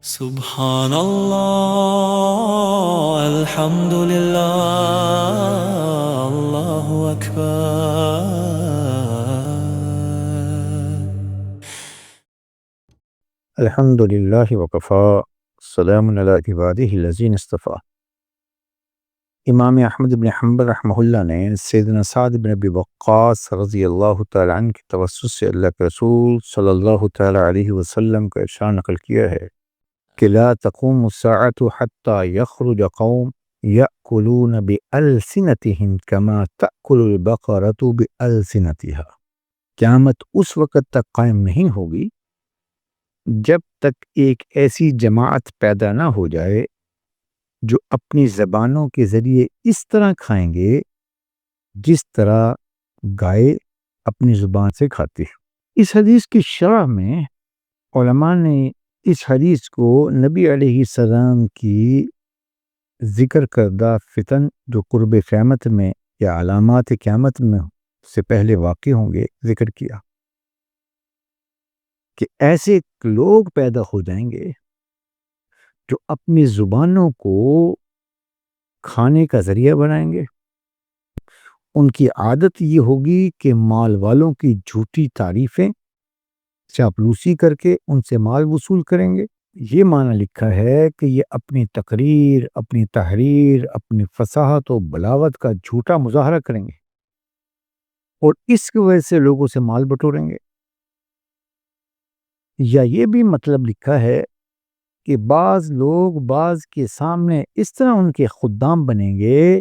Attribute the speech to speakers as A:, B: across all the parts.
A: سبحان الله الحمد لله الله أكبر.
B: الحمد للہ وکفا السلام علی عبادہ الذین اصطفیٰ۔ امام احمد بن حنبل رحمہ اللہ نے سیدنا سعد بن ابی وقاص رضی اللہ تعالی عنہ کی توسط سے اللہ کے رسول صلی اللہ تعالی علیہ وسلم کا ارشاد نقل کیا ہے کہ لا تقوم الساعة حتى يخرج قوم يأكلون بألسنتهم كما تأكل البقرة بألسنتها۔ قیامت اس وقت تک قائم نہیں ہوگی جب تک ایک ایسی جماعت پیدا نہ ہو جائے جو اپنی زبانوں کے ذریعے اس طرح کھائیں گے جس طرح گائے اپنی زبان سے کھاتی ہے۔ اس حدیث کی شرح میں علماء نے اس حدیث کو نبی علیہ السلام کی ذکر کردہ فتن جو قرب قیامت میں یا علامات قیامت میں سے پہلے واقع ہوں گے ذکر کیا کہ ایسے لوگ پیدا ہو جائیں گے جو اپنی زبانوں کو کھانے کا ذریعہ بنائیں گے۔ ان کی عادت یہ ہوگی کہ مال والوں کی جھوٹی تعریفیں چاپلوسی کر کے ان سے مال وصول کریں گے۔ یہ معنی لکھا ہے کہ یہ اپنی تقریر، اپنی تحریر، اپنی فصاحت و بلاغت کا جھوٹا مظاہرہ کریں گے اور اس کی وجہ سے لوگوں سے مال بٹوریں گے۔ یا یہ بھی مطلب لکھا ہے کہ بعض لوگ بعض کے سامنے اس طرح ان کے خدام بنیں گے،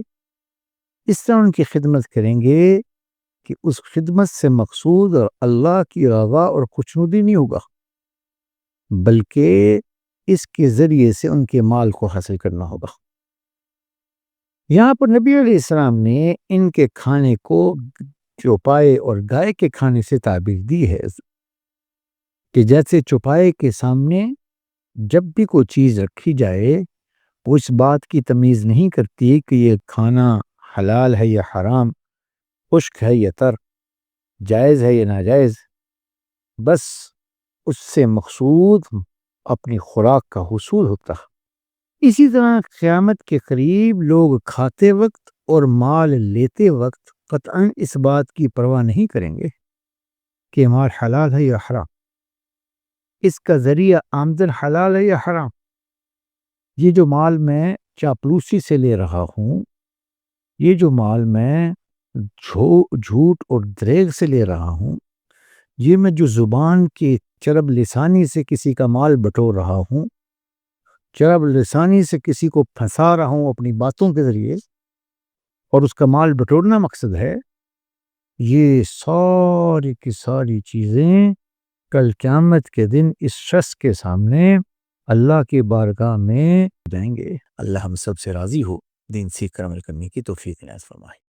B: اس طرح ان کی خدمت کریں گے کہ اس خدمت سے مقصود اور اللہ کی رضا اور خوشنودی نہیں ہوگا، بلکہ اس کے ذریعے سے ان کے مال کو حاصل کرنا ہوگا۔ یہاں پر نبی علیہ السلام نے ان کے کھانے کو چوپائے اور گائے کے کھانے سے تعبیر دی ہے کہ جیسے چوپائے کے سامنے جب بھی کوئی چیز رکھی جائے وہ اس بات کی تمیز نہیں کرتی کہ یہ کھانا حلال ہے یا حرام، خشک ہے یا تر، جائز ہے یا ناجائز، بس اس سے مقصود اپنی خوراک کا حصول ہوتا ہے۔ اسی طرح قیامت کے قریب لوگ کھاتے وقت اور مال لیتے وقت قطعاً اس بات کی پرواہ نہیں کریں گے کہ مال حلال ہے یا حرام، اس کا ذریعہ آمدن حلال ہے یا حرام۔ یہ جو مال میں چاپلوسی سے لے رہا ہوں، یہ جو مال میں جھوٹ اور دریغ سے لے رہا ہوں، یہ میں جو زبان کی چرب لسانی سے کسی کا مال بٹور رہا ہوں، چرب لسانی سے کسی کو پھنسا رہا ہوں اپنی باتوں کے ذریعے اور اس کا مال بٹورنا مقصد ہے، یہ ساری کی ساری چیزیں کل قیامت کے دن اس شخص کے سامنے اللہ کی بارگاہ میں جائیں گے۔ اللہ ہم سب سے راضی ہو، دین سیکھ کر عمل کرنے کی توفیق عنایت فرمائے۔